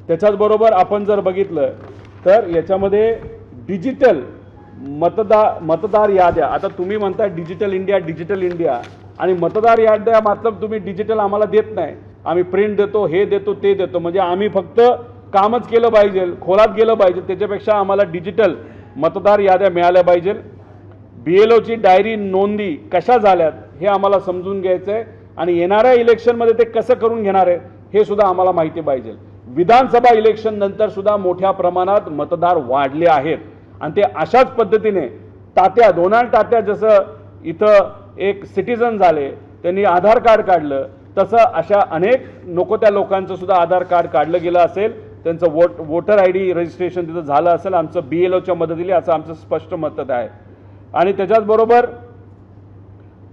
त्याच्याचबरोबर आपण जर बघितलं तर याच्यामध्ये डिजिटल मतदार याद्या, आता तुम्ही म्हणता डिजिटल इंडिया आणि मतदार याद्या मतलब तुम्ही डिजिटल आम्हाला देत नाही, आम्ही प्रिंट देतो, हे देतो, ते देतो, म्हणजे आम्ही फक्त कामच केलं पाहिजे, खोलात गेलं पाहिजे, त्याच्यापेक्षा आम्हाला डिजिटल मतदार याद्या मिळाल्या पाहिजे. BLOची डायरी नोंदी कशा झाल्यात हे आम्हाला समजून घ्यायचं आहे आणि येणाऱ्या इलेक्शनमध्ये ते कसं करून घेणार आहे हे सुद्धा आम्हाला माहिती पाहिजे. विधानसभा इलेक्शन नंतर सुद्धा मोठ्या प्रमाणात मतदार वाढले आहेत आणि ते अशाच पद्धतीने डोनाल्ड तात्या जसं इथं एक सिटीजन झाले, त्यांनी आधार कार्ड काढलं, तसं अशा अनेक नको त्या लोकांचं सुद्धा आधार कार्ड काढलं गेलं असेल, त्यांचं वोटर ID रजिस्ट्रेशन तिथं झालं असेल आमचं BLOच्या मदतीने, असं आमचं स्पष्ट मत आहे. आणि त्याच्याचबरोबर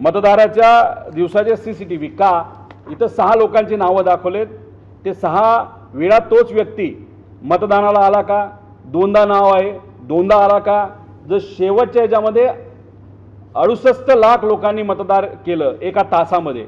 मतदाराच्या दिवसाचे CCTV का इथं 6 लोकांची नावं दाखवलेत, ते 6 वेळा तोच व्यक्ती मतदानाला आला का, दोनदा नाव आहे, दोनदा आला का, जर शेवटच्या ह्याच्यामध्ये 68 लाख लोकांनी मतदार केलं एका तासामध्ये,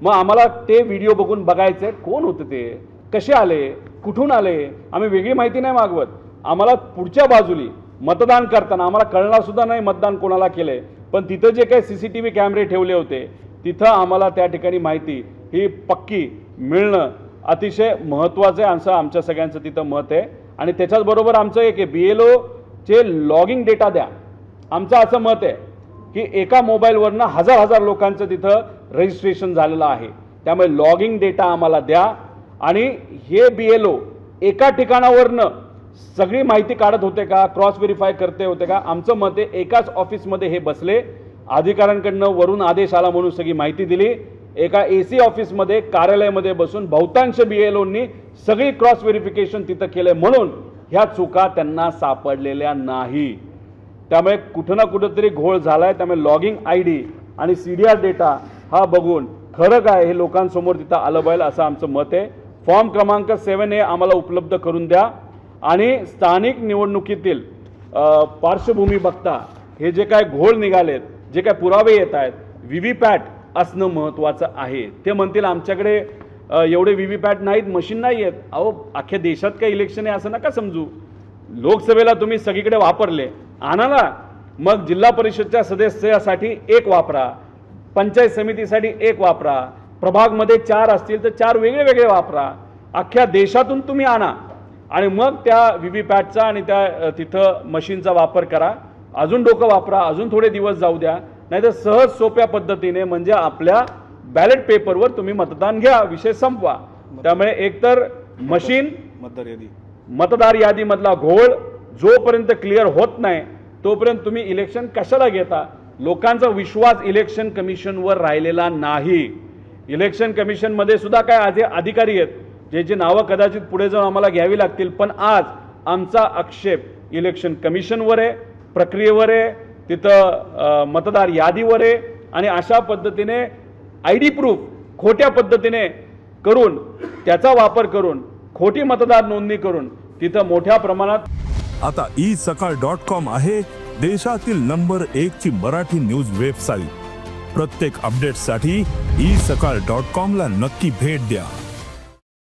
मग आम्हाला ते व्हिडिओ बघून बघायचे कोण होते, ते कसे आले, कुठून आले, आम्ही वेगळी माहिती नाही मागवत. आम्हाला पुढच्या बाजूली मतदान करताना आम्हाला कळणार सुद्धा नाही मतदान कोणाला केलंय, पण तिथं जे काही CCTV कॅमेरे ठेवले होते तिथं आम्हाला त्या ठिकाणी माहिती ही पक्की मिळणं अतिशय महत्त्वाचं आहे, असं आमच्या सगळ्यांचं तिथं मत आहे. आणि त्याच्याचबरोबर आमचं एक BLOचे लॉगिंग डेटा द्या, आमचं असं मत आहे की एका मोबाईलवरनं हजार लोकांचं तिथं रजिस्ट्रेशन झालेलं आहे, त्यामुळे लॉगिंग डेटा आम्हाला द्या. आणि हे BLO एका ठिकाणावरनं सगळी माहिती काढत होते का, क्रॉस व्हेरीफाय करते होते का, आमचं मत आहे एकाच ऑफिसमध्ये हे बसले, अधिकाऱ्यांकडनं वरून आदेश आला म्हणून सगळी माहिती दिली, एका AC ऑफिसमध्ये कार्यालयामध्ये बसून बहुतांश BLOंनी सगळी क्रॉस व्हेरिफिकेशन तिथं केलंय, म्हणून ह्या चुका त्यांना सापडलेल्या नाही. त्यामुळे कुठं ना कुठंतरी घोळ झालाय. त्यामुळे लॉगिंग ID आणि CDR डेटा हा बघून खरं काय हे लोकांसमोर तिथं आलं पाहिजे असं आमचं मत आहे. फॉर्म क्रमांक 7A आम्हाला उपलब्ध करून द्या आणि स्थानिक निवडणुकीतील पार्श्वभूमी बघता हे जे काय घोळ निघालेत, जे काय पुरावे येत आहेत, VVPAT असणं महत्त्वाचं आहे. ते म्हणतील आमच्याकडे एवढे VVPAT नाहीत, मशीन नाही आहेत. अहो अख्ख्या देशात काही इलेक्शन आहे असं नका समजू. लोकसभेला तुम्ही सगळीकडे वापरले, आणा ना, मग जिल्हा परिषदच्या सदस्यासाठी एक वापरा, पंचायत समितीसाठी एक वापरा, प्रभागमध्ये 4 असतील तर 4 वेगळे वापरा, अख्ख्या देशातून तुम्ही आणा आणि मग त्या VVPATचा आणि त्या तिथं मशीनचा वापर करा. अजून डोकं वापरा, अजून थोडे दिवस जाऊ द्या, नाहीतर सहज सोप्या पद्धतीने म्हणजे आपल्या बॅलेट पेपरवर तुम्ही मतदान घ्या, विषय संपवा. त्यामुळे एकतर मशीन मतदार यादीमधला घोळ जोपर्यंत क्लिअर होत नाही तोपर्यंत तुम्ही इलेक्शन कशाला घेता. लोकांचा विश्वास इलेक्शन कमिशनवर राहिलेला नाही. इलेक्शन कमिशनमध्ये सुद्धा काय अधिकारी आहेत ज्याची नावं कदाचित पुढे जाऊन आम्हाला घ्यावी लागतील, पण आज आमचा आक्षेप इलेक्शन कमिशनवर आहे, प्रक्रियेवर आहे, तिथं मतदार यादीवर आहे. आणि अशा पद्धतीने ID प्रूफ खोट्या पद्धतीने करून त्याचा वापर करून खोटी मतदार नोंदणी करून तिथं मोठ्या प्रमाणात आता isakal.com आहे देशातील नंबर 1 ची मराठी न्यूज वेबसाईट. प्रत्येक अपडेटसाठी isakal.com ला नक्की भेट द्या.